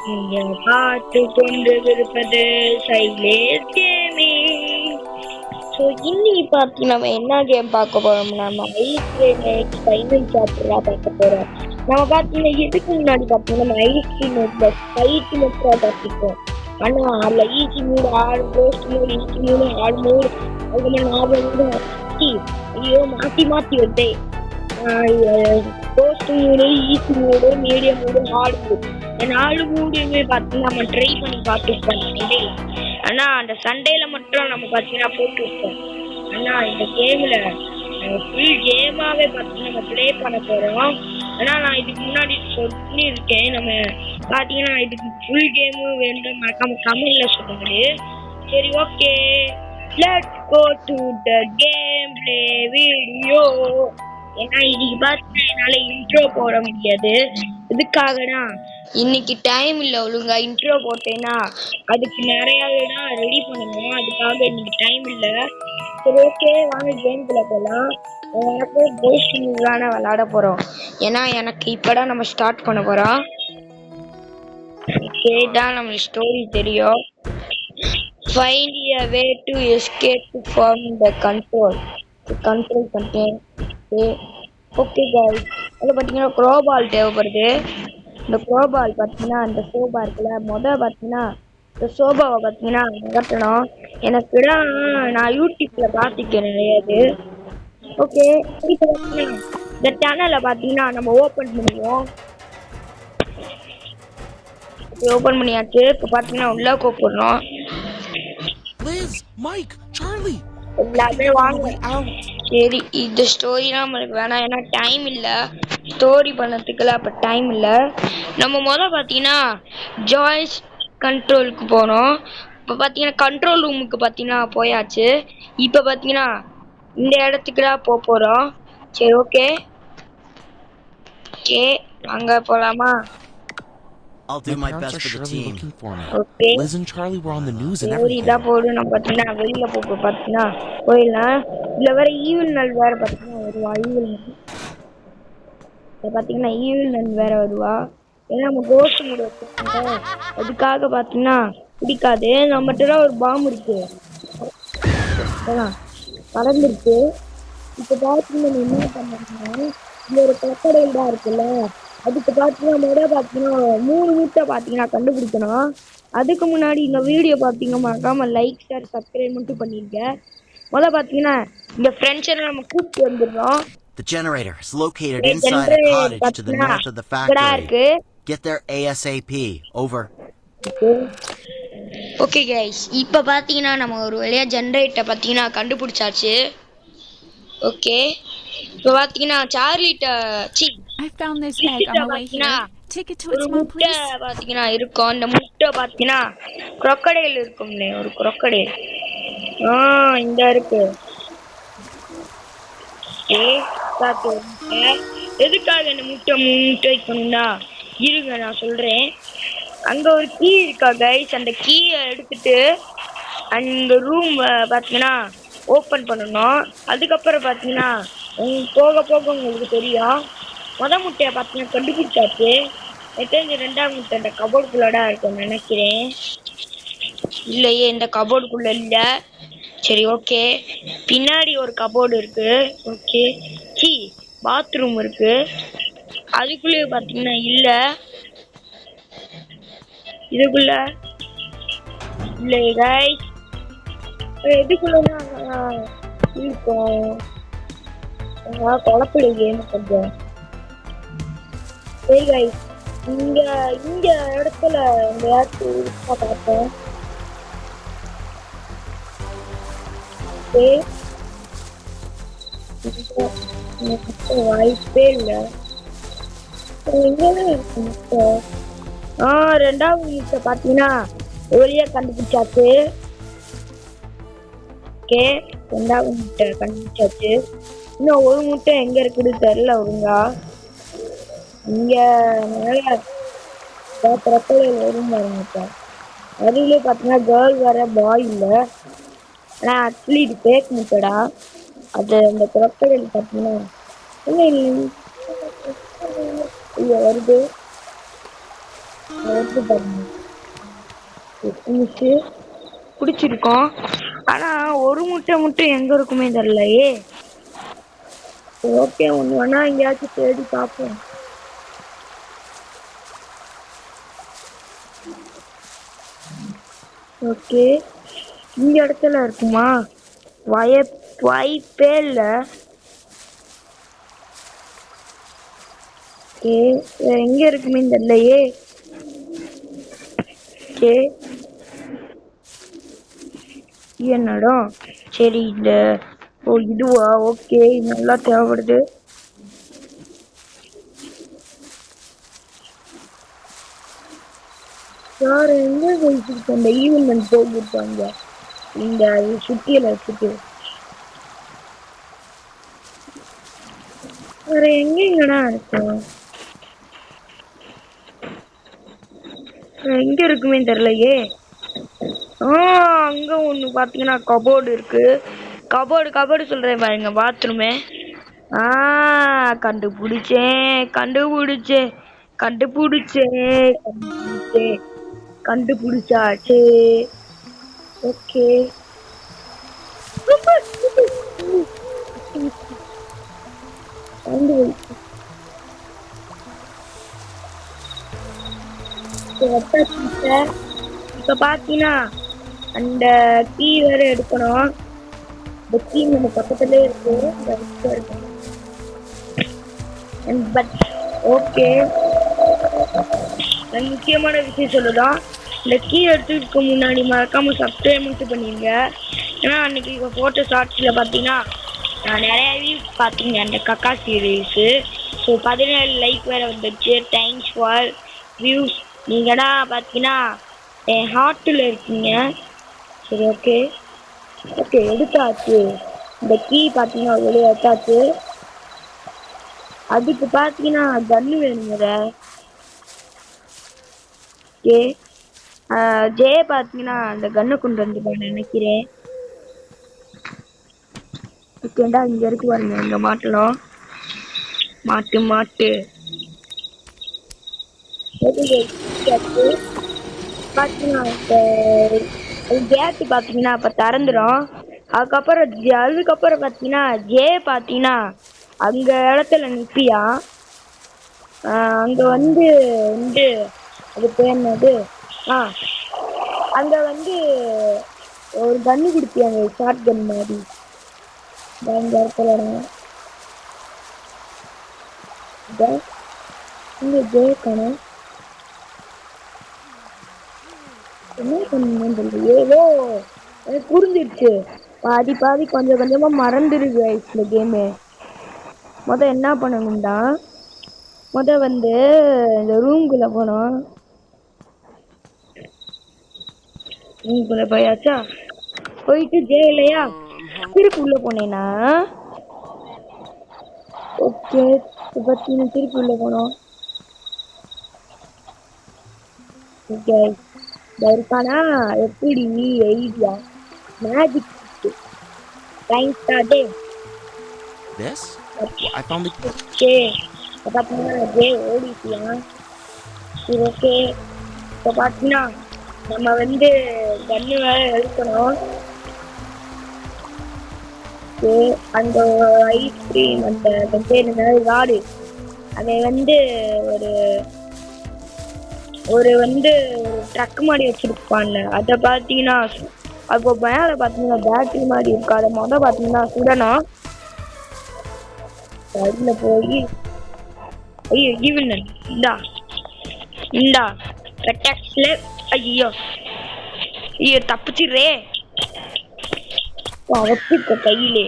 நீங்க பார்த்து கொண்டு இருப்பது சைலேஷ் கேமிங். ஸோ இன்னைக்கு பார்த்து நம்ம என்ன கேம் பார்க்க போறோம்னா நம்ம ஐஸ்கிரீம் நெக்ஸ்ட் ஃபைனல் சாப்டரா பார்க்க போறோம். நம்ம பார்த்தீங்கன்னா இதுக்கு முன்னாடி பார்த்தீங்கன்னா நம்ம ஐஸ்கிரீம் நெக்ஸ்ட் ஃபைட் மட்டும் பார்த்துருக்கோம். ஆனா அதுல ஈஸி மூடு ஆடு ரோஸ்ட் மூடு ஈஸி மூடு ஆடு மூடு அதுக்கு ஞாபகம் ஐயோ மாத்தி மாத்தி வருதே. ரோஸ்ட் மூடு ஈஸி மூடு மீடியம் மூடு ஹார்ட் மூடு இந்த 4 மூடுமே பார்த்தீங்கன்னா நம்ம ட்ரை பண்ணி பார்த்துருப்போம் சண்டேல. ஆனா அந்த சண்டேல மட்டும் நம்ம பார்த்தீங்கன்னா போட்டுருப்போம். ஆனா இந்த கேம்ல ஃபுல் கேமாவே பார்த்தீங்கன்னா நம்ம ப்ளே பண்ண போறோம். ஆனா நான் இதுக்கு முன்னாடி சொல்லியிருக்கேன், நம்ம பார்த்தீங்கன்னா இதுக்கு ஃபுல் கேமும் வேணும் மறக்காம கமெண்ட்ல சொல்லுங்க. சரி okay, let's go to the game play video. ஏன்னா இன்னைக்கு பார்த்தீங்கன்னா என்னால இன்ட்ரோ போட முடியாது. இதுக்காகனா இன்னைக்கு டைம் இல்லை ஒழுங்கா இன்ட்ரோ போட்டேன்னா அதுக்கு நிறைய ரெடி பண்ணணும். அதுக்காக இன்னைக்கு டைம் இல்லை. சரி ஓகே, வாங்க கேம்குள்ள போகலாம். எனக்கு கோஸ்டிங்கான விளையாட போறோம். ஏன்னா எனக்கு இப்பதான் நம்ம ஸ்டார்ட் பண்ண போறோம். தான் நம்மளுக்கு ஸ்டோரி தெரியும். Find a way to escape from the control. Control பண்ணிட்டேன். ஓகே கைஸ், அதில் பார்த்தீங்கன்னா க்ரோபால் தேவைப்படுது. இந்த க்ரோபால் பார்த்தீங்கன்னா அந்த சோபா இருக்குல்ல, பார்த்தீங்கன்னா இந்த சோபாவை பார்த்தீங்கன்னா நகர்த்தணும். எனக்கு நான் யூடியூப்ல பார்த்துக்கேன் நிறையாது. ஓகே, இப்போ பார்த்தீங்கன்னா இந்த சேனலை பார்த்தீங்கன்னா நம்ம ஓப்பன் பண்ணுவோம். ஓப்பன் பண்ணியாச்சு. இப்போ பார்த்தீங்கன்னா உள்ள கூப்பிடுறோம். எல்லாமே வாங்க. சரி, இந்த ஸ்டோரிலாம் நம்மளுக்கு வேணாம், ஏன்னா டைம் இல்லை ஸ்டோரி பண்ணதுக்குலாம். அப்போ டைம் இல்லை. நம்ம பார்த்தீங்கன்னா ஜாய்ஸ் கண்ட்ரோலுக்கு போனோம். இப்போ பார்த்தீங்கன்னா கண்ட்ரோல் ரூமுக்கு பார்த்தீங்கன்னா போயாச்சு. இப்போ பார்த்தீங்கன்னா இந்த இடத்துக்குலாம் போகிறோம். சரி ஓகே ஓகே, அங்கே போகலாமா? I'll do my best for the team. Okay. Liz and Charlie were on the news and everything. இதான் போடு. நம்ம பார்த்தீங்கன்னா வெளியில பார்த்தீங்கன்னா போயிடலாம். இதுல வேற ஈவில் நல் வேற பார்த்தீங்கன்னா வருவா. பார்த்தீங்கன்னா ஈவில் நல் வேற வருவா. ஏன்னா நம்ம கோஸ்ட் மூடு வச்சிருக்கோம். அதுக்காக பார்த்தீங்கன்னா பிடிக்காது. நம்மகிட்ட ஒரு பாம்பு இருக்கு, பறந்துருக்கு. இப்போ பார்த்தீங்கன்னா என்ன பண்ணுறோம்னா இந்த ஒரு கட்டடையில் தான் இருக்குல்ல, அதுக்கு பார்த்தீங்கன்னா பார்த்தீங்கன்னா 3 மூட்டை பார்த்தீங்கன்னா கண்டுபிடிக்கணும். அதுக்கு முன்னாடி இந்த வீடியோ பார்த்தீங்கன்னா மறக்காம லைக் ஷேர் சப்ஸ்கிரைப் மட்டும் பண்ணிருக்கேன். பார்த்தீங்கன்னா இந்த ஃப்ரெண்ட்ஸை நம்ம கூப்பிட்டு வந்துடுறோம். The generator is located inside a cottage to the north of the factory. Get there ASAP. Over. Okay guys, இப்போ பார்த்தீங்கன்னா நம்ம ஒரு வழியா ஜெனரேட்டரை பார்த்தீங்கன்னா கண்டுபிடிச்சாச்சு. ஓகே, இப்போ பார்த்தீங்கன்னா சார்லிட்ட I found this egg on my way here. Take it to its mom, please. பார்த்தீங்கன்னா இருக்கும். அந்த முட்டை பார்த்தீங்கன்னா crocodile இருக்கும்ல, ஒரு crocodile. இந்த இருக்கு. எதுக்காக இந்த முட்டை 3 முட்டை வைக்கணும்னா இருங்க நான் சொல்றேன். அங்க ஒரு கீ இருக்கா கைஸ், அந்த கீயை எடுத்துட்டு அந்த ரூம் பார்த்தீங்கன்னா ஓப்பன் பண்ணணும். அதுக்கப்புறம் பார்த்தீங்கன்னா போக போக உங்களுக்கு தெரியும். முட்டையை பார்த்தீங்கன்னா கண்டுபிடிச்சாச்சு. தெரிஞ்ச 2ஆவது முட்டை இந்த கபோர்டுக்குள்ளடா இருக்கும்னு நினைக்கிறேன். இல்லையே, இந்த கபோர்டுக்குள்ள இல்லை. சரி ஓகே, பின்னாடி ஒரு கபோர்டு இருக்கு. ஓகே, பாத்ரூம் இருக்கு. அதுக்குள்ளேயே பார்த்தீங்கன்னா இல்லை, இதுக்குள்ள இல்லை கைஸ். எதுக்குள்ளதான் இருக்கும் குழப்பிடு கேம் கொஞ்சம். சரி கைஸ், இங்க இடத்துல பார்த்தேன். வாய்ப்பே இல்லை. எங்கதான் இருக்கு முட்டை? 2ஆவது முட்டை பார்த்தீங்கன்னா ஒளியா கண்டுபிடிச்சாச்சு. ஓகே, 2ஆவது முட்டை கண்டுபிடிச்சாச்சு. இன்னும் ஒரு முட்டை எங்க இருக்குன்னு தெரியல ஒழுங்கா. இங்க மேல வரும் பாருங்க. அதுலயே பார்த்தீங்கன்னா கேர்ள் வேற பாய் இல்லை. ஆனா ஆக்சுவலி இது பேக் முட்டைடா. அது அந்த crocodile பார்த்தீங்கன்னா வருது. வந்து பாருங்க மிஸ் பிடிச்சிருக்கோம். ஆனா ஒரு முட்டை மட்டும் எங்க இருக்குமே தெரியலையே. ஓகே, ஒண்ணு வேணா எங்கேயாச்சும் தேடி பார்ப்போம். ஓகே, இந்த இடத்துல இருக்குமா? வாய்ப்பே இல்ல. ஓகே, எங்க இருக்குமே தெரியலையே. ஓகே, என்னடா? சரி, இந்த இதுவா? ஓகே, நல்லா தேவைப்படுது. வேற எங்க வச்சிருக்க அந்த ஈவென்ட் போயிருப்பாங்க இந்த சுத்தியில வச்சுட்டு. வேற எங்கடா இருக்கும்? எங்க இருக்குமே தெரியலையே. அங்க ஒண்ணு பாத்தீங்கன்னா கபோர்டு இருக்கு. கபோர்டு சொல்றேன் பாருங்க, பாத்ரூமே. கண்டுபிடிச்சாச்சு. ஓகே, இப்ப பாத்தீங்கன்னா அந்த கீ வேற எடுக்கணும். இந்த கீ நம்ம பக்கத்துல இருக்கு. பட் ஓகே, முக்கியமான விஷயம் சொல்லுதான். இந்த கீ எடுத்துக்க முன்னாடி மறக்காம சப்ஸ்கிரைப் மட்டும் பண்ணிருங்க. ஏன்னா அன்னைக்கு போட்ட ஷார்ட்ஸ்ல பாத்தீங்கன்னா நான் நிறைய வியூஸ் பார்த்தீங்க அந்த கக்கா சீரீஸ். ஸோ 17 லைக் வேற வந்துச்சு. Thanks for views. நீங்கடா பார்த்தீங்கன்னா என் ஹார்ட்டில் இருக்கீங்க. சரி, ஓகே எடுத்தாச்சு. இந்த கீ பார்த்தீங்கன்னா வெளியே எடுத்தாச்சு. அதுக்கு பார்த்தீங்கன்னா கன்னு வேணுங்கிற. ஓகே, ஜெய பார்த்தீங்கன்னா அந்த கன்னு கொண்டு வந்து நினைக்கிறேன். ஓகேண்டா, இங்க இருக்கு பாருங்க, இங்க மாட்டலாம். மாட்டு பாத்தீங்கன்னா கேட்டு பாத்தீங்கன்னா அப்ப திறந்துடும். அதுக்கப்புறம் பாத்தீங்கன்னா ஜே பாத்தீங்கன்னா அங்க இடத்துல நிப்பியா. அங்க வந்து அது பேர் என்னது? அங்க வந்து ஒரு கன்னு குடுப்பியாங்க, ஷார்ட் கன் மாதிரி. இந்த இடத்துல ஜெயக்கணும் என்ன பண்ணுங்க. ஏதோ எனக்கு புரிஞ்சிருச்சு. பாதி கொஞ்சம் கொஞ்சமா மறந்துடுது இந்த கேமு. என்ன பண்ணணும்டா, வந்து இந்த ரூம்குள்ள போனோம். ரூம்குள்ள போயாச்சா? போயிட்டு ஜெயிலையா திருப்பி உள்ள போனேன்னா ஓகே. திருப்பி உள்ள போனோம். ஓகே, இருக்கானா எப்படி idea magic time start. This? I found the okay, பாத்தீங்கன்னா ஜே ஓடிட்டியா? சரி, ஓகே. இப்போ பாத்தீங்கன்னா நம்ம வந்து கன்னு வேற எடுக்கணும். அந்த ஐஸ்கிரீம் அந்த ராடு அதை வந்து ஒரு ட்ரக் மாதிரி வச்சிருப்பாங்க. அதை பாத்தீங்கன்னா அப்போ மேல பாத்தீங்கன்னா பேட்டரி மாதிரி இருக்கு. அதை பாத்தீங்கன்னா சுடணும். அதுல போய் ஐயோ ஈவன் இந்தா பெட்டாக்ஸ்ல ஐயோ தப்பிச்சிடுறே வச்சிருக்க கையிலே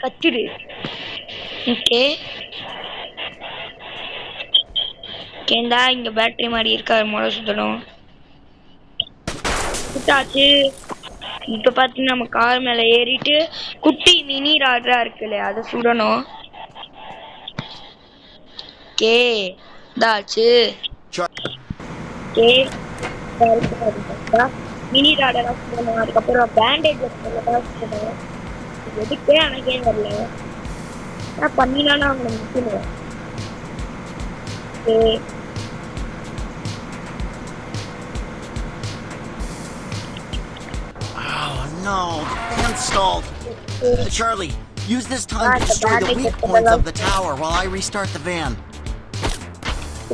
கச்சிடு. ஓகே, கேந்தா இங்க பேட்டரி மாதிரி இருக்கா, முளை சுத்தணும். சுட்டாச்சு. இப்ப பாத்தீங்கன்னா நம்ம கார் மேல ஏறிட்டு குட்டி மினி ராடா இருக்குல்ல அதை சுடணும். ஓகே, தாச்சு. மினி ராடெல்லாம் சுடணும். அதுக்கப்புறம் பேண்டேஜ் சுடணும். எதுக்கே எனக்கே வரல. பண்ணினாலும் அவங்க நிற்கணும். Okay. Oh no, the fan stalled. Charlie, use this time to the destroy the bandage weak is points below. of the tower while I restart the van.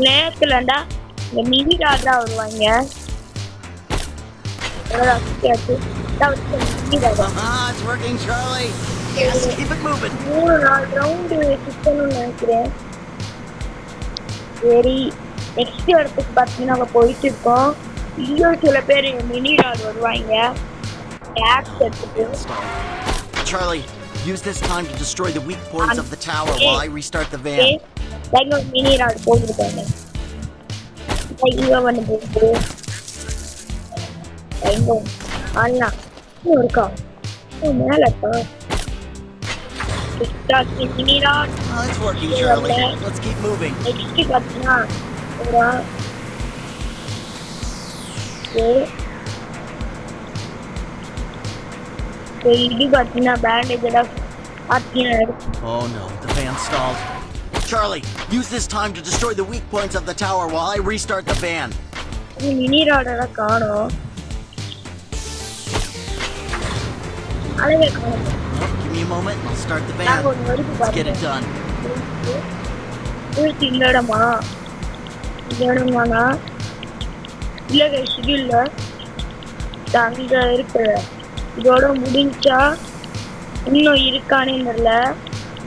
நேரத்துலண்டா இந்த மினி ராஜா வருவாங்க. It's working, Charlie. Yes, keep it moving. 3-4 round சுத்தணும்னு நினைக்கிறேன். சரி, next இடத்துக்கு பார்த்தீங்கன்னா நம்ம போயிட்டு இருக்கோம். இன்னும் சில பேர் மினி ராஜ் வருவாங்க. கேப்ஸ் எடுத்துட்டு. Charlie, use this time to destroy the weak points of the tower while I restart the van. இங்க மினி ராஜ் போட்டுருக்காங்க. இங்க வந்து போகுது. இங்க அண்ணா இன்னும் இருக்கா? மேல இருக்கா? Mini Raj. It's working, Charlie. Let's keep moving. Next பார்த்தீங்கன்னா இது பார்த்தீங்கன்னா பேண்டேஜ் பார்த்தீங்கன்னா Oh no, the van stalled. Charlie, use this time to destroy the weak points of the tower while I restart the van. Mini ராடெல்லாம் காணும். அழகே காணும். Give me a moment, I'll start the van. Let's get it done. இந்த இடமா? இந்த இடமானா இல்லை guys, இது இல்லை, அங்க இருக்கு. இதோட முடிஞ்சா இன்னும் இருக்கானே தெரியல.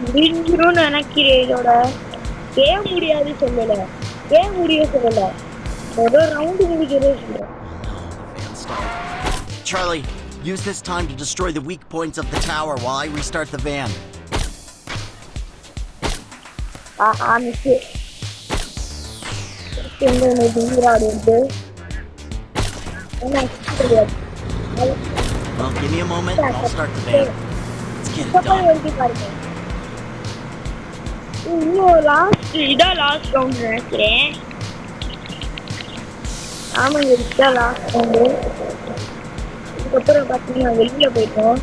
முடிஞ்சிரும்னு நினைக்கிறேன். இதோட ஏன் முடியாது சொல்லல, ஏன் முடிய சொல்லல, ஒரு ரவுண்டு முடிக்கிறே சொல்ல. Charlie, use this time to destroy the weak points of the tower while I restart the van. Miss டிங்கிராடு வந்து Well, give me a moment, I'll start the van. Let's get it done. எழுதி பாருங்க. இன்னும் last, இதான் last round நினைக்கிறேன். ஆமாங்க, இதுதான் last round. இதுக்கப்புறம் பார்த்தீங்கன்னா வெளியில போயிட்டோம்.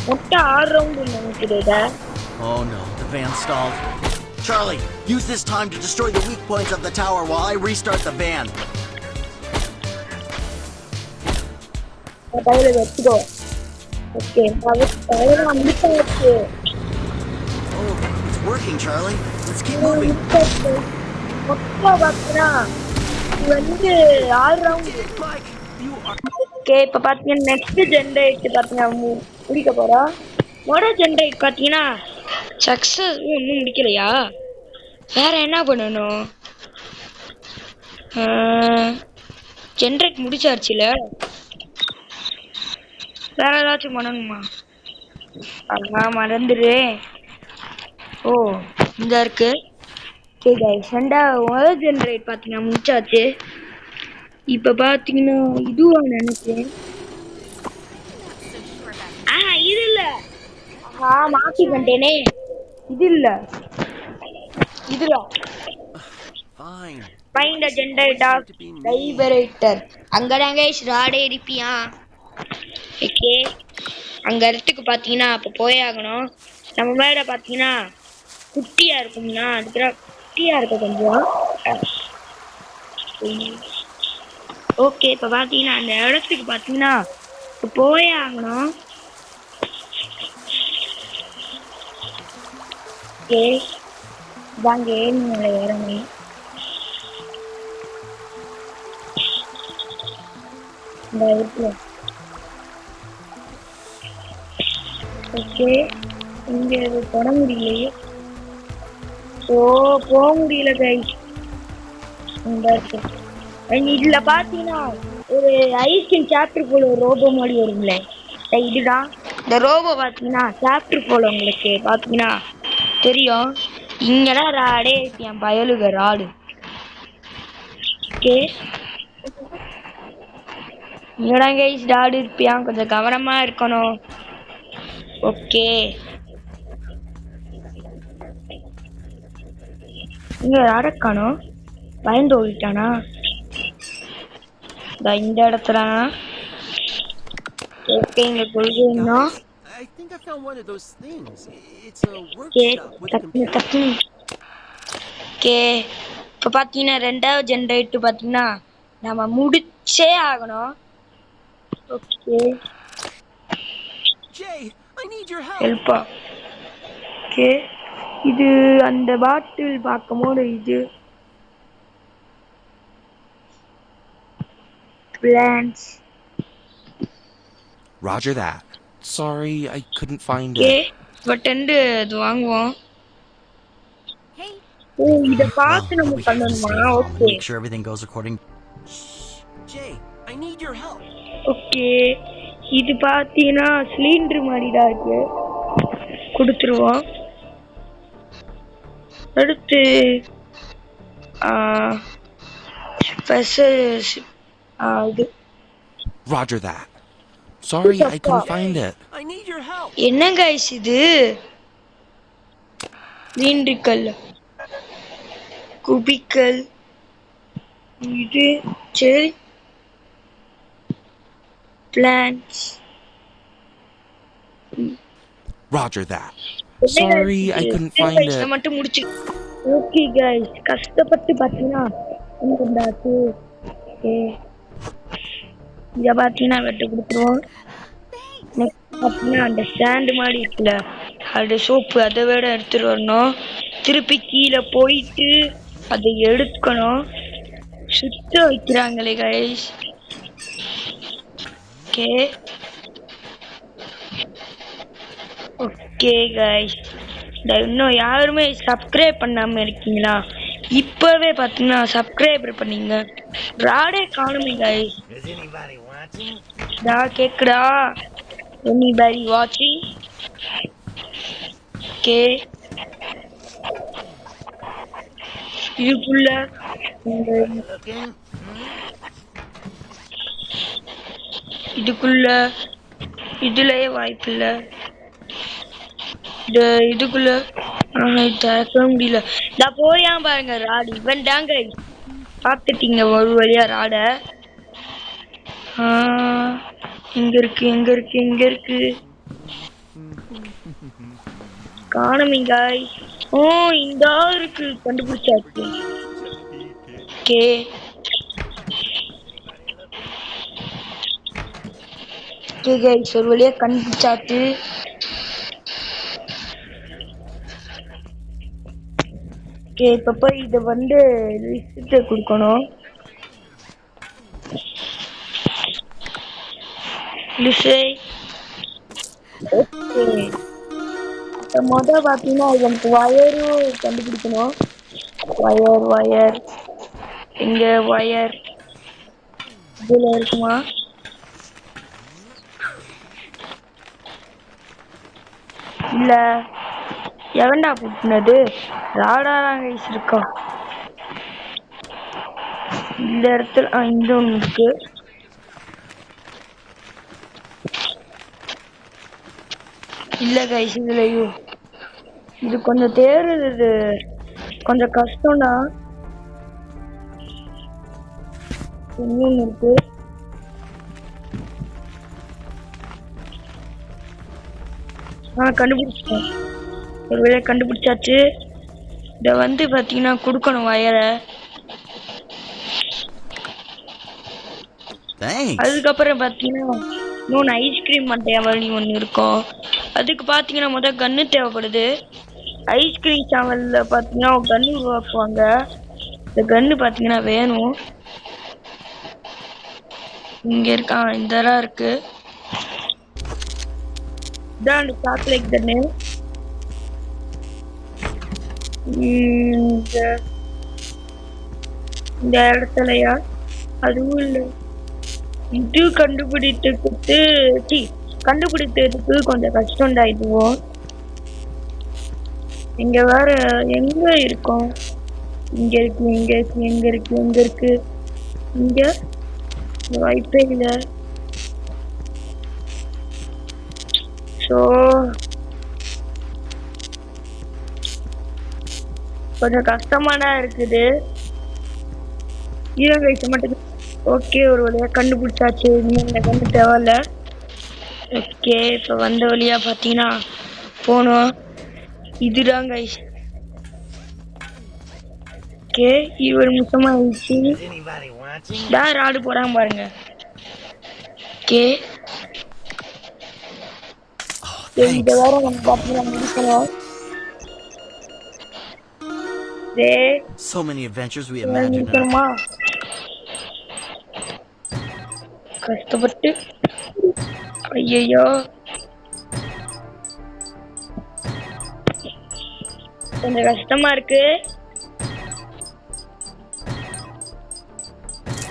மொத்தம் 6 ரவுண்டு நினைக்கிறேன். Oh no, the van stalled. Charlie, use this time to destroy the weak points of the tower while I restart the van. கையில வச்சுக்கோ. ஓகே, கையில முடிச்சாச்சு. Oh, it's working, Charlie. Let's keep moving. மொத்தம் பார்த்தீங்கன்னா இது வந்து 6 round. Okay, இப்போ பார்த்தீங்கன்னா நெக்ஸ்ட் ஜென்ரேட் பார்த்தீங்கன்னா முடிக்க போறா. ஜென்ரேட் பார்த்தீங்கன்னா சக்ஸஸ் ஒன்றும் முடிக்கலையா? வேற என்ன பண்ணணும்? ஜென்ரேட் முடிச்சாச்சுல, வேற ஏதாச்சும் பண்ணணுமா? மறந்துடு. ஓ, இங்க இருக்கு. சரி கைஸ், முதல் ஜென்ரேட் பார்த்தீங்கன்னா முடிச்சாச்சு. இப்போ பார்த்தீங்கன்னா இதுவா நினைக்கிறேன். இது இல்லை, மாத்தி பண்ணிட்டேனே. இது இல்ல, இதுல find a generator liberator. அங்கதாங்க ராடே இருப்பியா? ஓகே, அங்க இடத்துக்கு பாத்தீங்கன்னா அப்ப போய் ஆகணும். நம்ம மேல பாத்தீங்கன்னா குட்டியா இருக்கும்னா அதுக்கு குட்டியா இருக்க கொஞ்சம். ஓகே, இப்ப பாத்தீங்கன்னா அந்த இடத்துக்கு பாத்தீங்கன்னா போய் ஆகணும். ஓகே, இதாங்க ஏன்னு இறங்கி இந்த இடத்துல. ஓகே, இங்க தொட முடியலையே. ஸோ போக முடியல கைஸ். இதுல பாத்தீங்கன்னா ஒரு ஐஸ்கிரீம் சாப்டர் போல ஒரு ரோபோ மாதிரி வரும்ல, இதுதான் இந்த ரோபோ. பாத்தீங்கன்னா சாப்டர் போல உங்களுக்கு பாத்தீங்கன்னா தெரியும். இங்கதான் ராடே என் பயலுக ராடு. ஓகே, இங்கதான் கைஸ் ராடு இருப்பியா, கொஞ்சம் கவனமா இருக்கணும். ஓகே, இங்க ராடக்கானோ பயந்து ஓடிட்டானா? இந்த இடத்துல ஓகே, இங்க கொள்கைன்னா I think I found one of those things. It's a workshop with computers. Okay இப்போ பார்த்தீங்கன்னா 2வது ஜென்ரேட்டர் பார்த்தீங்கன்னா நம்ம முடிச்சே ஆகணும். Okay Jay, I need your help. ஹெல்ப்பா. ஓகே இது அந்த பாட்டில் பார்க்கும்போது இது plans. Roger that. Sorry, I couldn't find okay it. But அது வாங்குவோம். Hey, ஓ இத Well, பார்த்து நம்ம we have to பண்ணணுமா? stay calm and okay make sure everything goes according. Jay, I need your help. Okay இது பார்த்தீங்கன்னா சிலிண்டர் மாதிரி தான் இருக்கு. கொடுத்துருவோம். அடுத்து ஸ்பெஷல் இது Roger that. Sorry, I couldn't find it. I need your help. என்ன கைஸ் இது? சிலிண்டர்கள் குபிக்கல் இது சரி plans. Roger that. Sorry, I couldn't find it. மட்டும் முடிச்சு. ஓகே கைஸ் கஷ்டப்பட்டு பார்த்தீங்கன்னா என்னண்டாச்சு. ஓகே இதை பார்த்தீங்கன்னா வெட்ட கொடுத்துருவோம். நெக்ஸ்ட் பார்த்தீங்கன்னா அந்த ஸ்டாண்டு மாதிரி இருக்குல்ல அது சோப்பு அதை விட எடுத்துட்டு வரணும். திருப்பி கீழே போயிட்டு அதை எடுக்கணும். சுத்த வைக்கிறாங்களே கைஸ். ஓகே ஓகே கைஸ் இன்னும் யாருமே சப்ஸ்கிரைப் பண்ணாமல் இருக்கீங்களா? இப்போவே பார்த்தீங்கன்னா சப்ஸ்கிரைபர் பண்ணீங்க. ராடே காணுமே கைஸ். கேக்குதா? எனிபடி வாட்சிங்? ஓகே இதுக்குள்ள இதுக்குள்ள இதுலயே வாய்ப்பில்லை. இதுக்குள்ள திறக்க முடியல. நான் போயா பாருங்க ராடு இவன் தாங்க பார்த்துட்டீங்க ஒரு வழியா ராட. எங்க இருக்கு எங்க இருக்கு எங்க இருக்கு காணுமீங்க. ஓ இந்த இருக்கு கண்டுபிடிச்சாச்சு. ஓகே ஒரு வழியா கண்டுபிடிச்சாச்சு. ஓகே இப்போ போய் இதை வந்து லிஸ்ட்டு கொடுக்கணும். லிஸ்டே ஓகே இப்போ மொதல் பார்த்தீங்கன்னா எனக்கு வயரும் கண்டுபிடிக்கணும். வயர் வயர் இங்கே வயர் இதில் இருக்குமா? இல்லை எவன்டா புட்டினது? ராடாராங்க இருக்கோம் இந்த இடத்துல. இந்த ஒன்று இருக்கு. இல்லை கைஸ் இதுலையும் இது கொஞ்சம் தேடுறது கொஞ்சம் கஷ்டம்டா. இன்னொன்று இருக்கு. கண்டுபிடிச்சிட்டேன். ஒரு வேளை கண்டுபிடிச்சாச்சு. இதை வந்து பார்த்தீங்கன்னா கொடுக்கணும் வயரை. அதுக்கப்புறம் பார்த்தீங்கன்னா இன்னொன்று ஐஸ்கிரீம் மட்டையா வழி ஒன்று இருக்கும். அதுக்கு பார்த்தீங்கன்னா முதல் கன்று தேவைப்படுது. ஐஸ்கிரீம் சாவலில் பார்த்தீங்கன்னா கன்று உருவாக்குவாங்க. இந்த கன்று பார்த்தீங்கன்னா வேணும். இங்கே இருக்கா இந்த இருக்கு. இதான் அந்த சாக்லேட் கன்று. இந்த இடத்துலயா? அதுவும் இல்லை. இது கண்டுபிடித்ததுக்கு கொஞ்சம் கஷ்டம்டா இதுவும். இங்க வேற எங்க இருக்கும்? இங்க இருக்கு இங்க இருக்கு எங்க இருக்கு எங்க இருக்கு? இங்க வாய்ப்பே இல்லை. ஸோ கொஞ்சம் கஷ்டமானா இருக்குது. ஈரங்க மட்டும். ஓகே ஒரு வழியா கண்டுபிடிச்சாச்சு. இந்த கண்டு தேவையில்ல. ஓகே இப்போ வந்த வழியா பார்த்தீங்கன்னா போனோம். இதுதான் கைஸ். ஓகே இவர் முத்தமாயிடுச்சு. யார் ஆடு போறாங்க பாருங்க. ஓகே இந்த Thanks. வாரம் நம்ம பார்த்தீங்கன்னா முடிக்கணும். So many adventures we imagined. முடிக்கணுமா? கஷ்டப்பட்டு ஐயோ கொஞ்சம் கஷ்டமா இருக்கு.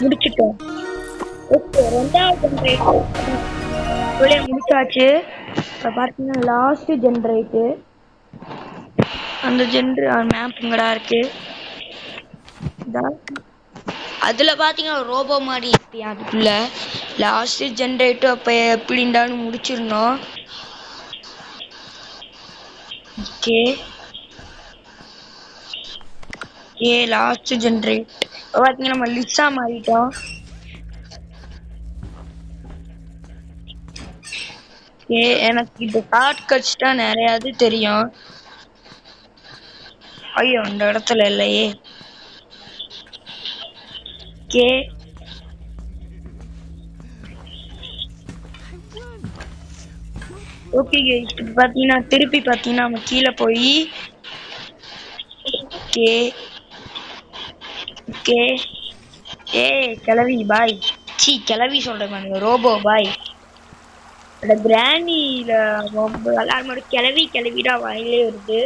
முடிச்சிட்டோம். ஓகே ரெண்டாவது ஜெனரேட் முடிச்சாச்சு. இப்போ பார்த்தீங்கன்னா லாஸ்ட் ஜெனரேட்டு. அந்த மேப் இங்கடா இருக்கு. அதுல பாத்தீங்கன்னா ரோபோ மாதிரி இருப்பியா அதுக்குள்ள லாஸ்ட் ஜெனரேட்டு. அப்ப எப்படி இருந்தாலும் முடிச்சிடணும். ஓகே லாஸ்ட் ஜெனரேட் பாத்தீங்கன்னா நம்ம லிஸா மாறிட்டோம். எனக்கு இந்த ஷார்ட் கட்ஸ் தான் நிறையாது தெரியும். ஐயோ இந்த இடத்துல இல்லையே. ஓகே இப்போ பார்த்தீங்கன்னா திருப்பி பார்த்தீங்கன்னா நம்ம கீழே போய் ஓகே கிளவி பாய். கிளவி சொல்றேன் ரோபோ பாய். கிராண்டியில எல்லாரும் கிளவிடா வாயிலே வருது.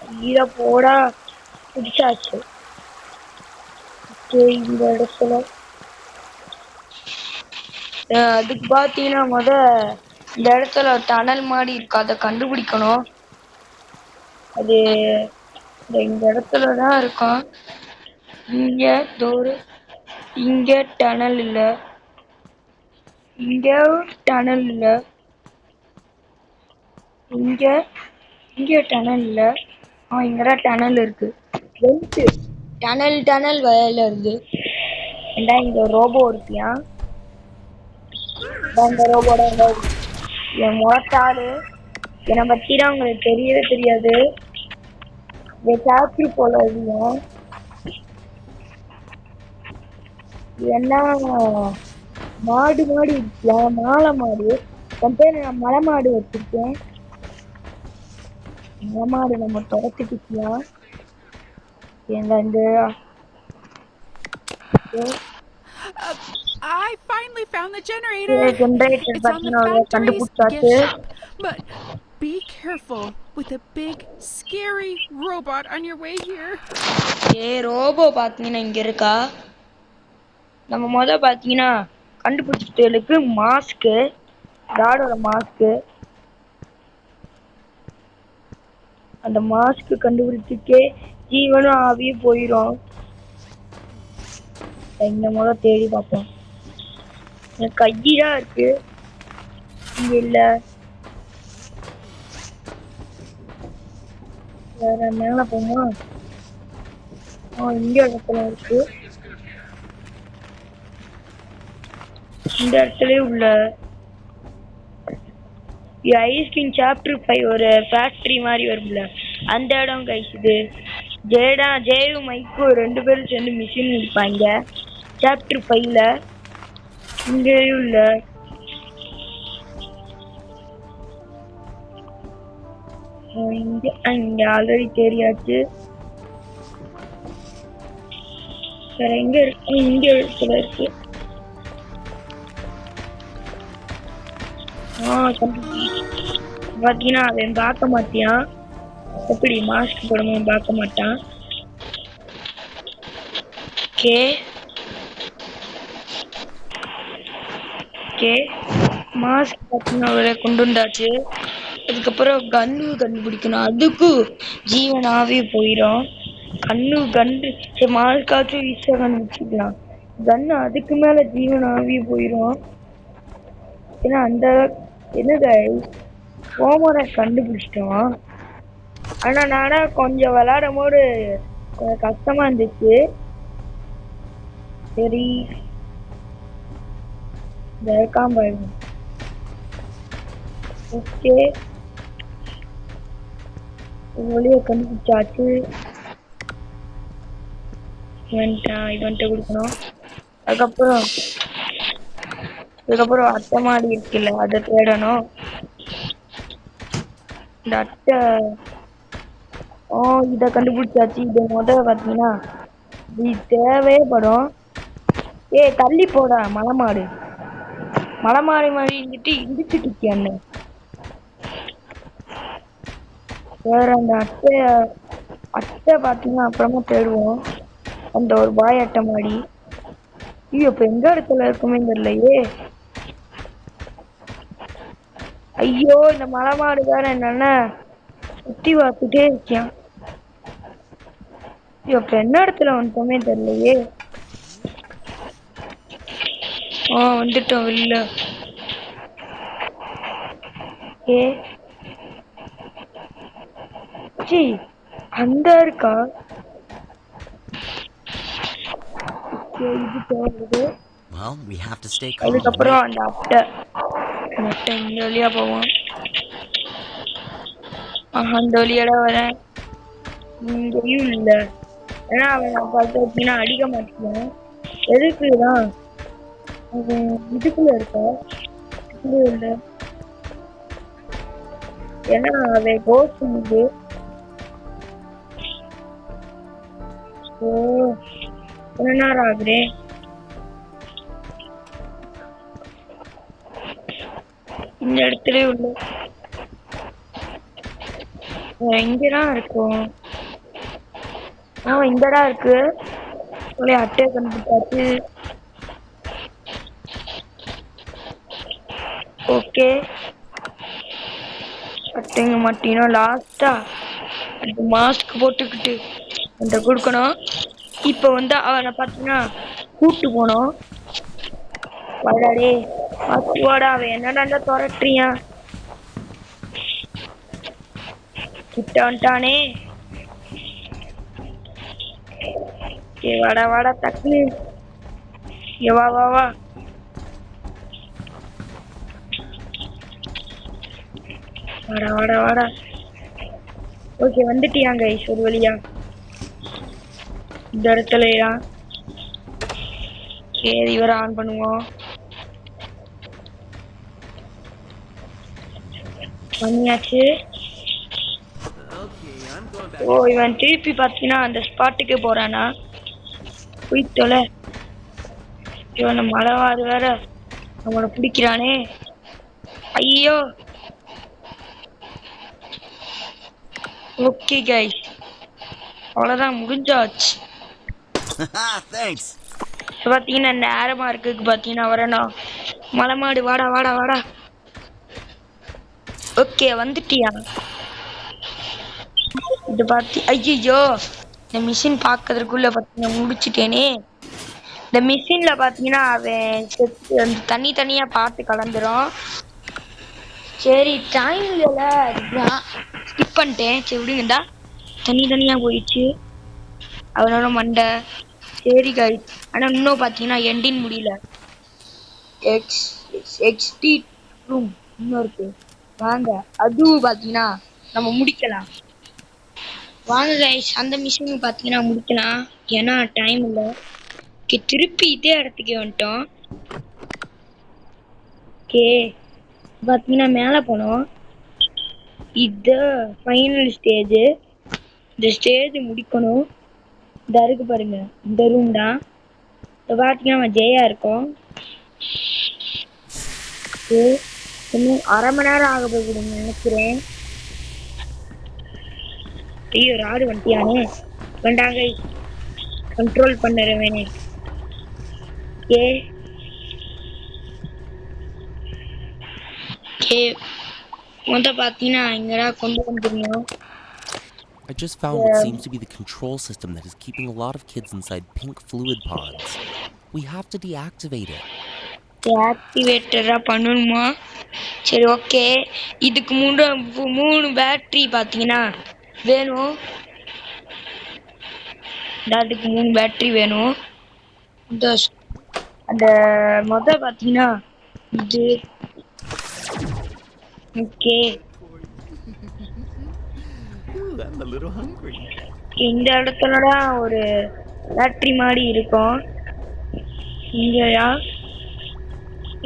கீழே போடா பிடிச்சாச்சு. இந்த இடத்துல அதுக்கு பாத்தீங்கன்னா இந்த இடத்துல டனல் மாதிரி இருக்கு, அதை கண்டுபிடிக்கணும். அது இந்த இடத்துலதான் இருக்கும். இங்க டனல் இல்ல, இங்க டனல் இல்ல, இங்க டனல் இல்ல. இங்கதான் டனல் இருக்கு. டனல் வயல இருக்கு. ஏண்டா இங்க ரோபோ இருக்கியா? இந்த ரோபோட என் முகத்தாரு என்னை பத்தினா உங்களுக்கு தெரியவே தெரியாது. சாப்பிட்டு போல என்ன மாடு இருக்குல்ல, மாலை மாடு. என் பேர் நான் மலை மாடு வச்சிருக்கேன். மலை மாடு நம்ம துரத்துக்கிட்டியா? I finally found the generator. It's on the factory's gift. But be careful with a big, scary robot on your way here. Robot பாத்தீங்கன்னா இங்க இருக்கா? நம்ம பாத்தீங்கன்னா கண்டுபிடிச்சதுக்கு மாஸ்க்கு, காடோட மாஸ்க்கு. அந்த மாஸ்க் கண்டுபிடிச்சுக்கே ஜீவனும் ஆவியே போயிடும். இந்த தேடி பார்ப்போம். எனக்கு கையிதான் இருக்கு, இங்க இல்ல. வேற மேல போமா? இங்க இடத்துல இருக்கு. இந்த இடத்துல உள்ள ஐஸ்கிரீம் சாப்டர் 5 ஒரு ஃபேக்டரி மாதிரி வரும்ல, அந்த இடம் கைசுது. ஜெயு மைக்கு 2 பேரும் சேர்ந்து மிஷின் இருப்பாங்க சாப்டர் 5ல. இங்கேயும் இல்ல. இங்க ஆல்ரெடி தெரியாச்சு. வேற எங்க இருக்கு? இங்க இடத்துல இருக்கு. பாத்தீங்கன்னா அவன் பார்க்க மாட்டியான். எப்படி மாஸ்க் போடணும் பார்க்க மாட்டான். மாஸ்க் பார்த்தீங்கன்னா அவரை கொண்டு வந்தாச்சு. அதுக்கப்புறம் கன்னு கண்டுபிடிக்கணும். அதுக்கும் ஜீவன் ஆவி போயிடும். கன்னு மாஸ்காச்சும் ஈஸியா கண்டுபிடிச்சிக்கலாம். கன்னு அதுக்கு மேல ஜீவன் ஆவி போயிடும். ஏன்னா அந்த என்னது ஹோமரை கண்டுபிடிச்சிட்டோம். ஆனா நானா கொஞ்சம் விளையாடும் போது கொஞ்சம் கஷ்டமா இருந்துச்சு. சரி பாருங்க. ஓகே ஒளிய கண்டுபிடிச்சாச்சு. இவன்ட்ட கொடுக்கணும். அதுக்கப்புறம் அட்டை மாடி இருக்குல்ல, அதை தேடணும். இந்த அட்டை இதை கண்டுபிடிச்சாச்சு. இது முதல்ல பார்த்தீங்கன்னா இது தேவைப்படும். தள்ளி போடா மலை மாடு மாதிரி இருந்துட்டு இடிச்சுட்டு அண்ணன். வேற அந்த அட்டை பார்த்தீங்கன்னா அப்புறமா தேடுவோம். அந்த ஒரு பாய் அட்டை மாடி. இப்ப எந்த இடத்துல இருக்குமே தெரியலையே. ஐயோ, இந்த மலை மாடு வேற என்னன்னா சுத்தி பார்த்துட்டே இருக்கேன். இப்ப என்ன இடத்துல வந்துட்டோமே தெரியலையே. வந்துட்டோம் வெளில. அந்த இருக்கா இது தேடுது. Well, we have to stay calm. அதுக்கப்புறம் அந்த அட்டை இந்த வழியா போவோம். அந்த வழியோட வரேன். இங்கேயும் இல்லை. ஏன்னா அவன் பார்த்தீங்கன்னா அடிக்க மாட்டேன். எதுக்குதான் இதுக்குள்ள இருக்க இல்லை. ஏன்னா அவன் கோஸ் பண்ணுது. என்ன நேரம் ஆகுது. இந்த இடத்துல உள்ள இங்கதான் இருக்கும். இங்கடா இருக்கு. அட்டையை கண்டுபிடிச்சாச்சு. ஓகே, அட்டைங்க மாட்டினோம். லாஸ்டா அந்த மாஸ்க் போட்டுக்கிட்டு அந்த கொடுக்கணும். இப்ப அவனை பார்த்தீங்கன்னா கூட்டு போனோம். வாடாடே வாடா. அவன் என்னடா துரட்டுறியா? கிட்ட வந்துட்டானே. வாடா டக்குனு. வா வாடா. ஓகே, வந்துட்டியாங்க ஒரு வழியா இந்த இடத்துலயா. சரி, இவரை ஆன் பண்ணுவோம். பண்ணியாச்சு. இவன் திருப்பி பார்த்தீங்கன்னா அந்த ஸ்பாட்டுக்கு போறானா? போய் தொலை. இவனை மலைவாது வேற அவனை பிடிக்கிறானே. ஐயோ. ஓகே கைஸ், அவ்வளவுதான், முடிஞ்சாச்சு. Thanks. பார்த்தீங்கன்னா நேரமா இருக்கு. பார்த்தீங்கன்னா வரணும். மலை மாடு வாடா. ஓகே, வந்துட்டியா? இது பார்த்து ஐயோ, இந்த மிஷின் பார்க்கறதுக்குள்ள பார்த்தீங்கன்னா முடிச்சுட்டேனே. இந்த மிஷின்ல பார்த்தீங்கன்னா அவன் தனியா பார்த்து கலந்துரும். சரி, டைம் இல்லைல்ல, ஸ்கிப் பண்ணிட்டேன். சரி விடுங்கடா. தனியா போயிடுச்சு அவனோட மண்டை. சரி கைஸ், ஆனா இன்னும் பார்த்தீங்கன்னா எண்டின் முடியல. எக்ஸ்டி ரூம் இன்னும் இருக்கு. வாங்க, அதுவும் பார்த்தீங்கன்னா நம்ம முடிக்கலாம். வாங்க கைஸ், அந்த மிஷின் பார்த்தீங்கன்னா முடிக்கலாம். ஏன்னா டைம் இல்லை. திருப்பி இதே இடத்துக்கு வந்துட்டோம். ஓகே, பார்த்தீங்கன்னா மேலே போனோம். இது ஃபைனல் ஸ்டேஜ். இந்த ஸ்டேஜ் முடிக்கணும். இந்த இருக்கு பாருங்க, இந்த ரூம் தான். இப்போ பார்த்தீங்கன்னா நம்ம ஜெயா இருக்கோம். இன்னும் அரை மணி நேரம் ஆக போகுதுன்னு நினைக்கிறேன். ஐயோ, ராடு வந்துட்டியானே. வேண்டாங்க, கண்ட்ரோல் பண்ணுறவேனே. பார்த்தீங்கன்னா இங்கடா கொண்டு வந்துடணும். I just found what seems to be the control system that is keeping a lot of kids inside pink fluid pods. We have to deactivate it. Deactivator பண்ணணுமா? சரி, ஓகே. இதுக்கு 3 பேட்டரி பார்த்தீங்கன்னா வேணும். அதுக்கு 3 பேட்டரி வேணும். அந்த பார்த்தீங்கன்னா இது. Okay, I'm a little hungry. இந்த இடத்துலதான் ஒரு பேட்டரி மாதிரி இருக்கும். இங்கயா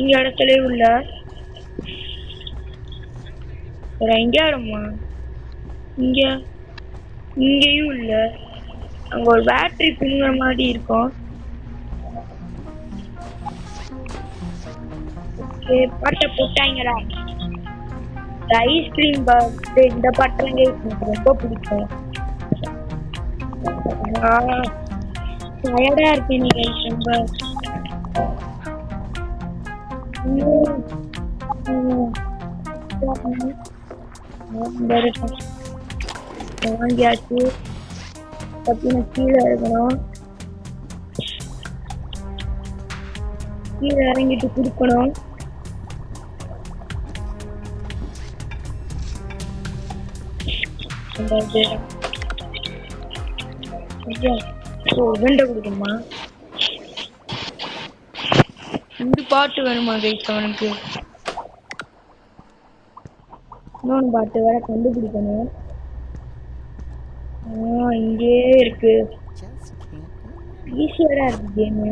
இங்க இடத்துல உள்ள வேற எங்க இடமா இங்க இங்கேயும் இல்ல. அங்க ஒரு பேட்டரி பின்னுற மாதிரி இருக்கும். ஓகே பாட்டை போட்டாங்கடா. ஐஸ்கிரீம் பர்த்டே இந்த பாட்டுலாம் எனக்கு ரொம்ப பிடிக்கும். டயர்டா இருக்கேன் நீ கைஸ் ரொம்ப. வாங்கியாச்சு. பத்தின கீழே இருக்கணும். கீழே இறங்கிட்டு குடுக்கணும். வெண்டை குடுக்கணுமா? இந்த பாட்டு வேணுமா கைஸ் அவனுக்கு? இன்னொன்று பாட்டு வேற கண்டுபிடிக்கணும். இங்கே இருக்கு. ஈஸியா இருக்கு கேமு.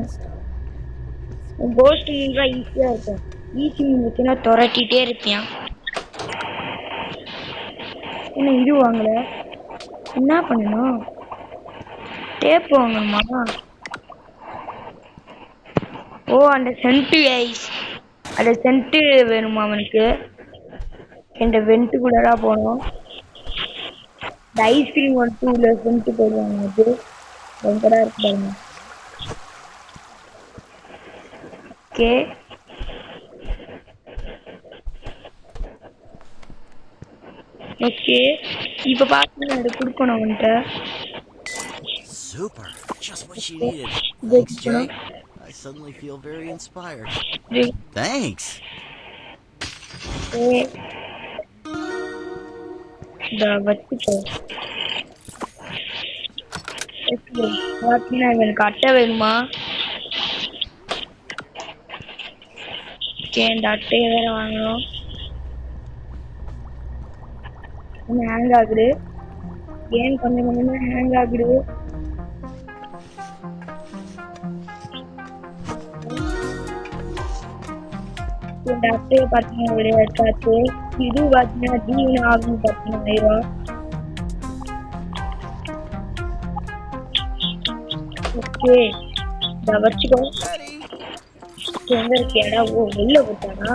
கோஸ்ட் மீன்ஸா ஈஸியா இருக்கும். ஈஸி மீன்ஸ்னா துரட்டிட்டே இருப்பியான். என்ன இது வாங்கல? என்ன பண்ணணும்? டேப் வாங்கணுமா? ஓ அந்த சென்ட்டு ஐஸ், அந்த சென்ட்டு வேணுமா அவனுக்கு? இந்த வெண்ட்டு கூடடா போகணும். இந்த ஐஸ்கிரீம் ஒரு 2 சென்ட்டு போடுவாங்க. அது எங்கடா இருக்கு பாருங்க. ஓகே ஓகே இப்ப பாத்து நான் கொடுக்கணும் அவன்கிட்ட. Super. Just what she needed. Thanks, Jay. I suddenly feel very inspired. Thanks. எனக்கு அட்டை வேணுமா? இந்த அட்டையை வேற வாங்கணும். ஹேங் ஆகுது. ஏன் கொஞ்சம் கொஞ்சமா ஹேங் ஆகுது? இந்த அட்டையை பார்த்தீங்கன்னா விளையாட்டாச்சு. இது பார்த்தீங்கன்னா ஜீவன ஆகும் பார்த்தீங்கன்னா ஓகே இதை வச்சுக்கோ. எங்க இருக்கு இடம்? ஓ வெளில போட்டானா?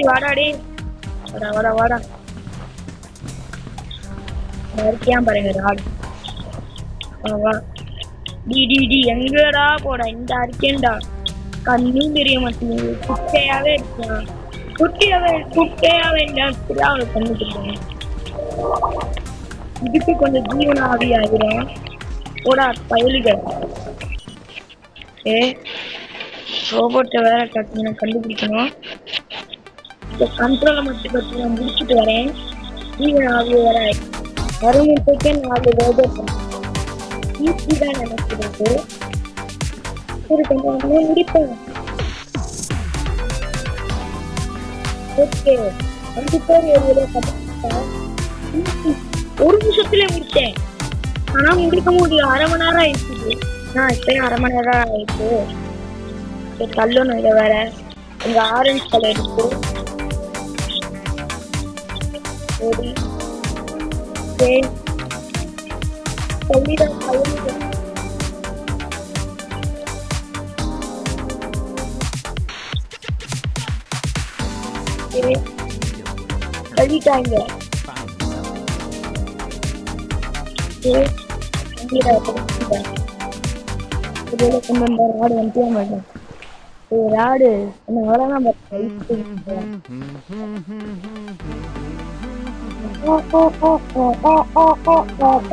வாடாடே வாடா வாடா வாடா. இருக்கியான் பாருங்க ராடு. வா டி டி டி எங்கடா போடா? இந்த இருக்கேன்டா. கண்ணும் தெரிய மாட்டேங்குது. குட்டையாவே இருக்கான். குட்டையாவே இல்ல அவனை பண்ணிட்டு இதுக்கு கொஞ்சம் ஜீவன ஆவி ஆகிடும். போடா பயலுகள். ரோபோட்டை வேற கட்டணும் கண்டுபிடிக்கணும். இந்த கண்ட்ரோலை மட்டும் கட்டி நான் முடிச்சுட்டு வரேன். ஜீவன ஆவி வேற வருமுறைக்கே 4 ரோபோட் ஈஸி தான் நினைக்கிறது. சரி கொஞ்சம் முடிப்பேன். ஓகே 5 பேர் 7 கற்றுக்கிட்டா ஒரு நிமிஷத்துல முடிச்சேன். ஆனா முடிக்க முடியும். 1/2 மணி நேரம் ஆயிடுச்சு. நான் இப்பயும் 1/2 மணி நேரம் ஆயிடுச்சு. தள்ளணும். இதை வேற இங்க ஆரஞ்சு கலர் இருக்கு. சரி சொல்லிதான் கழிட்டாங்க. ராடு வந்துட்டே மாட்டேன். ராடு என்ன அவ்வளோதான்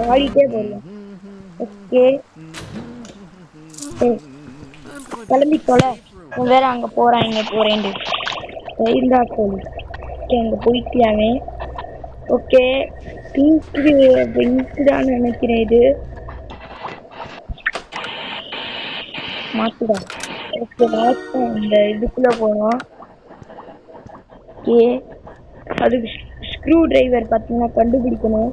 ஆடிட்டே போடலாம். ஓகே கிளம்பி தொலை. வேற அங்க போறேன் இங்க போறேன் இருந்தா சொல்லு. அங்க போயிட்டியாமே. ஓகே பிங்க் தான் நினைக்கிறேன். இது மாத்துடா. இந்த இதுக்குள்ள போனோம். ஓகே அதுக்கு ஸ்க்ரூ டிரைவர் பார்த்தீங்கன்னா கண்டுபிடிக்கணும்.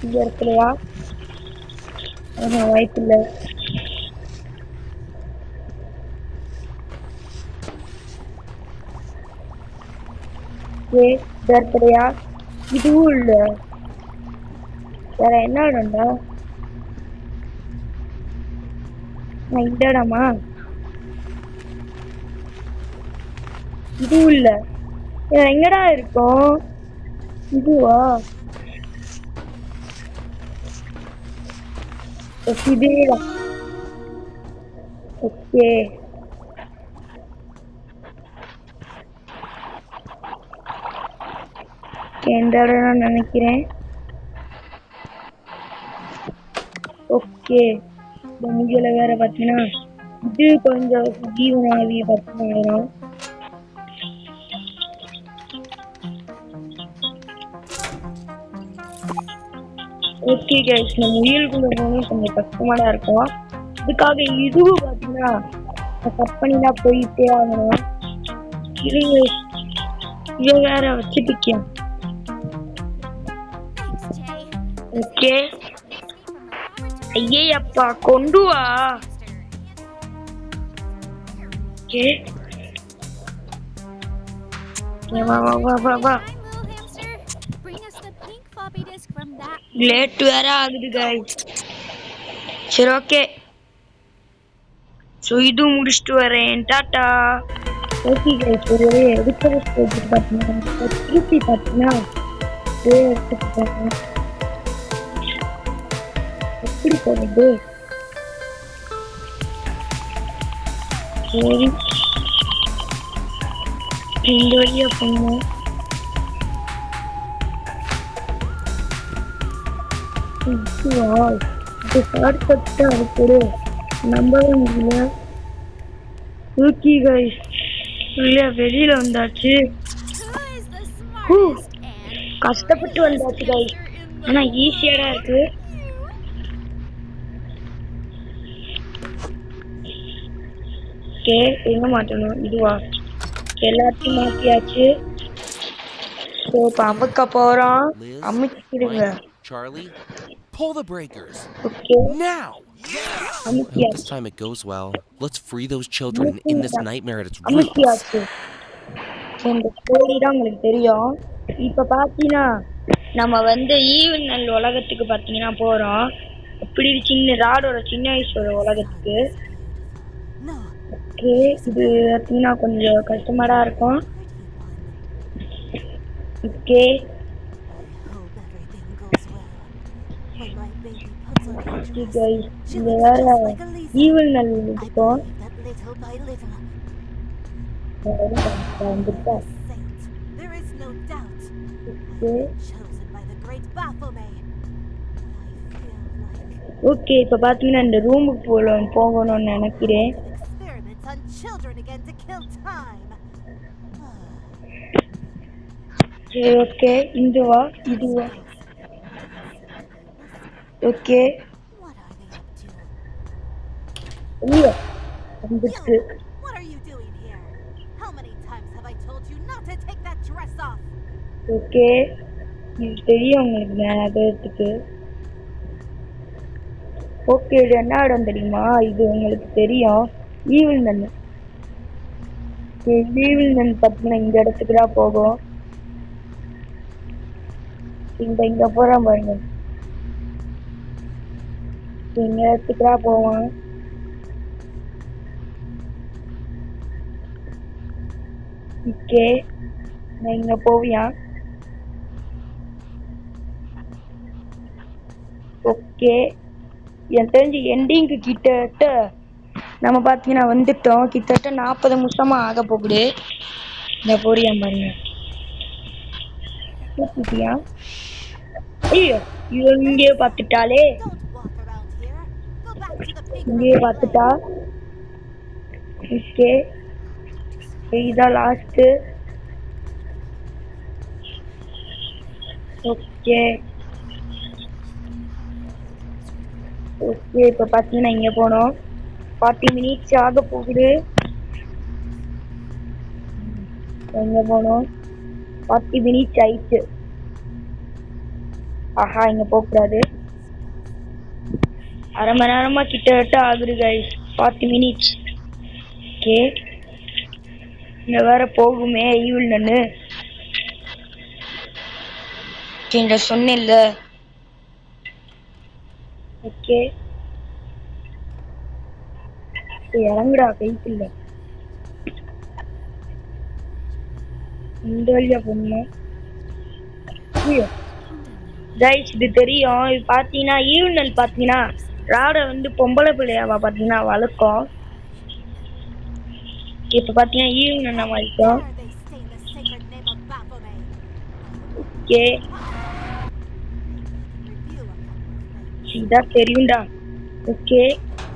இந்த இடத்துலயா? வாய்ப்பு இல்லை. இந்த இடத்துலயா? இதுவும் இல்ல. வேற என்ன இடம்டா? இந்த இடமா? இதுவும் இல்ல. எங்கடா இருக்கும்? இதுவா? இதேதான். ஓகே, எந்த இடம் நினைக்கிறேன். ஓகே, இதில் வேற பார்த்தீங்கன்னா இது கொஞ்சம் ஜீவனாவிய பார்த்தீங்கன்னா ஓகே கைஸ், நம்ம முயலுக்குள்ள போகணும் கொஞ்சம் கஷ்டமா தான் இருக்கும். இதுக்காக இதுவும் பார்த்தீங்கன்னா கட் பண்ணி தான் போயிட்டே ஆகணும். இதை வேற வச்சுட்டு. ஓகே, ஐயே அப்பா கொண்டு வா. ஓகே, வா வா வா வா வா. லேட் வேற ஆகுது கைஸ். சரி ஓகே, ஸோ இதுவும் முடிச்சுட்டு வரேன். டாட்டா. ஓகே கைஸ், ஒரு எடுக்கிற ஸ்டேஜ் பார்த்தீங்கன்னா திருப்பி பார்த்தீங்கன்னா எப்படி போறது? சரி, இந்த வழியா போகணும். நம்பவே முடியல. ஓகே கைஸ், வெளியில வந்தாச்சு. கஷ்டப்பட்டு வந்தாச்சு கைஸ், ஆனா ஈஸியாடா இருக்கு. ஓகே, எங்க மாட்டணும்? இதுவா? எல்லாத்தையும் மாத்தியாச்சு. ஸோ இப்போ அமுக்க போறோம். அமுக்கிடுங்க. Charlie, pull the breakers. Okay. Now. I hope this time it goes well. Let's free those children in this nightmare at its roots. இந்த ஸ்டோரி தான் உங்களுக்கு தெரியும். இப்போ பார்த்தீங்கன்னா நம்ம ஈவனல் உலகத்துக்கு பார்த்தீங்கன்னா போகிறோம். இப்படி சின்ன ராடோட சின்ன வயசோட உலகத்துக்கு. ஓகே, இது பார்த்தீங்கன்னா கொஞ்சம் கஷ்டமாக தான் இருக்கும். ஓகே, இந்த வேற ஈவனல் இருக்கும். ஓகே, இப்போ பார்த்தீங்கன்னா இந்த ரூமுக்கு போகணும்னு நினைக்கிறேன். சரி ஓகே, இதுவா? ஓகே, இல்ல வந்துச்சு. ஓகே, இது தெரியும் உங்களுக்கு ஞாபகத்துக்கு. ஓகே, இது என்ன இடம் தெரியுமா? இது உங்களுக்கு தெரியும், ஈவில் நன். ஈவில் நன் பார்த்தீங்கன்னா இந்த இடத்துக்கு தான் போகும். இங்க போறான் பாருங்க, இந்த இடத்துக்கு தான் போவான். ஓகே, நான் இங்க போவியா? ஓகே, என் தெரிஞ்சு எண்டிங்கு கிட்டத்தட்ட நம்ம பார்த்தீங்கன்னா வந்துட்டோம். கிட்டத்தட்ட 40 நிமிஷமா ஆக போகுது. இந்த போறியா பாருங்க. ஐயோ, இங்கே பார்த்துட்டாலே, இங்கே பார்த்துட்டா. ஓகே, இதான் லாஸ்ட். ஓகே ஓகே, இப்போ பார்த்தீங்கன்னா இங்கே போனோம். 40 மினிட்ஸ் ஆக போகுது. எங்கே போனோம்? 40 மினிட்ஸ் ஆயிடுச்சு. ஆஹா இங்க போகக்கூடாது. அரை மணி நேரமா கிட்டத்தட்ட ஆகுது கைஸ், 40 மினிட்ஸ். ஓகே இங்க வேற போகுமே ஈவில் நன்னு. இந்த சொன்னேன்ல. ஓகே இறங்குடா கைக்குள்ள. இந்த வழியா போகணும். கைஸ் இது தெரியும். இது பாத்தீங்கன்னா ஈவினல் பாத்தீங்கன்னா ராட வந்து பொம்பளை பிள்ளையாவா பாத்தீங்கன்னா வளர்க்கும். இப்ப பாத்தீங்கன்னா ஈவினல் நம்ம வளர்க்கும். ஓகே இதான் தெரியும்டா. ஓகே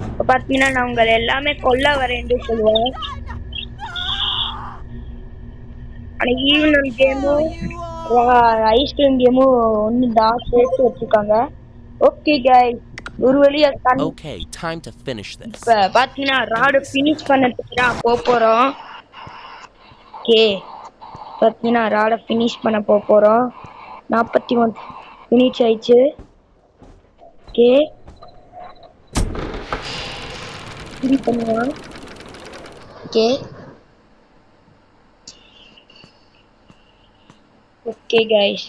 இப்ப பாத்தீங்கன்னா நான் உங்களை எல்லாமே கொல்ல வரேன்னு சொல்லுவேன். ஆனா ஈவினிங் கேமும் ஐஸ்கிரீம் கேமும் ஒன்னு தான் சேர்த்து வச்சிருக்காங்க. ஓகே கைஸ் ஒரு வழியா Okay, time to finish this. இப்ப பாத்தீங்கன்னா ராட ஃபினிஷ் பண்ணதுக்கு தான் போறோம். ஓகே பாத்தீங்கன்னா ராட ஃபினிஷ் பண்ண போறோம். 41 ஃபினிஷ் ஆயிடுச்சு. ஓகே இது பண்ணுவோம். Okay okay guys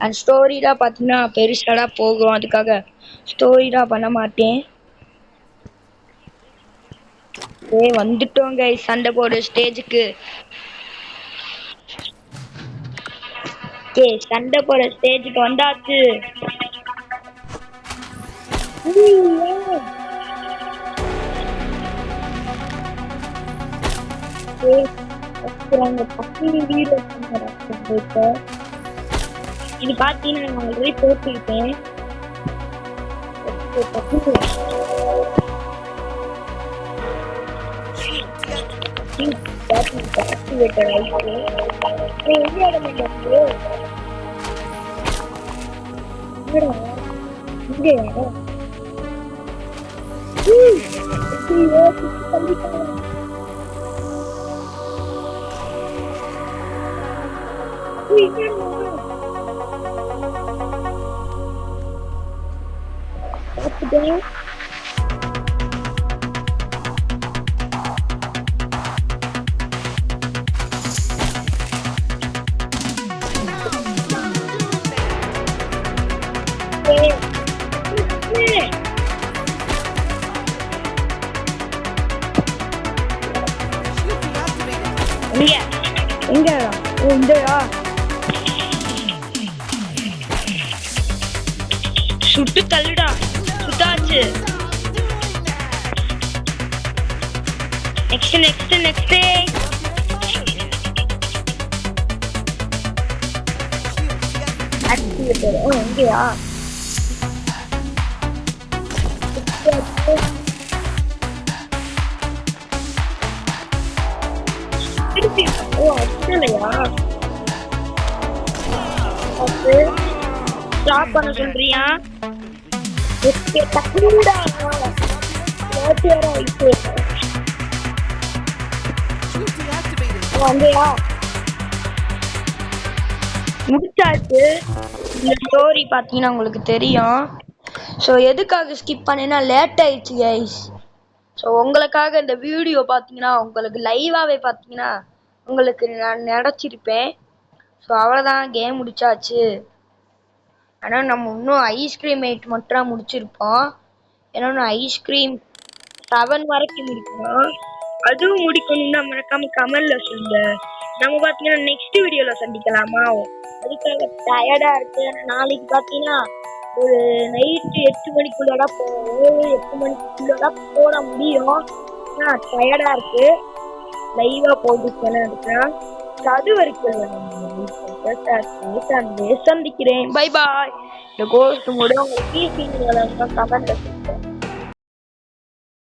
and story தான் பார்த்தீங்கன்னா பெருசாக போகும். அதுக்காக ஸ்டோரி தான் பண்ண மாட்டேன். வந்துட்டோம் கைஸ் சண்டை போடு ஸ்டேஜுக்கு. ஓகே சண்டை போட ஸ்டேஜுக்கு வந்தாச்சு. இது பாத்தீங்கன்னா நான் ஆல்ரெடி போட்டுருக்கேன். சுட்டு தள்ளுடா சுட்டாச்சு. Next next next activator. எங்கயா அடிக்கலையா? ஸ்டாப் பண்ண சொல்றியா? முடிச்சாச்சு. இந்த ஸ்டோரி பார்த்தீங்கன்னா உங்களுக்கு தெரியும். ஸோ எதுக்காக ஸ்கிப் பண்ணேன்னா லேட் ஆயிடுச்சு கைஸ். ஸோ உங்களுக்காக இந்த வீடியோ பார்த்தீங்கன்னா உங்களுக்கு லைவாகவே பார்த்தீங்கன்னா உங்களுக்கு நான் நினச்சிருப்பேன். ஸோ அவ்வளோதான் கேம் முடிச்சாச்சு. ஆனால் நம்ம இன்னும் ஐஸ்கிரீம் 8 மட்டும் முடிச்சிருப்போம். ஏன்னா நான் ஐஸ்கிரீம் 7 வரைக்கும் முடிக்கணும். அதுவும் முடிக்கணும்னா மறக்காம கமெண்ட்ல சொல்லுங்க. நம்ம பார்த்தீங்கன்னா நெக்ஸ்ட் வீடியோவில் சந்திக்கலாமா? அதுக்காக டயர்டாக இருக்கு. நாளைக்கு பார்த்தீங்கன்னா ஒரு நைட்டு 8 மணிக்குள்ளடா 8 மணிக்குள்ளடா போட முடியும். டயர்டாக இருக்கு. லைவாக போட்டுக்கணும் இருக்கேன். அது வரைக்கும் சந்திக்கிறேன். Bye bye. இந்த கோஸ்ட் மூட உங்களுக்கு கமெண்ட்ல சொல்லுங்க.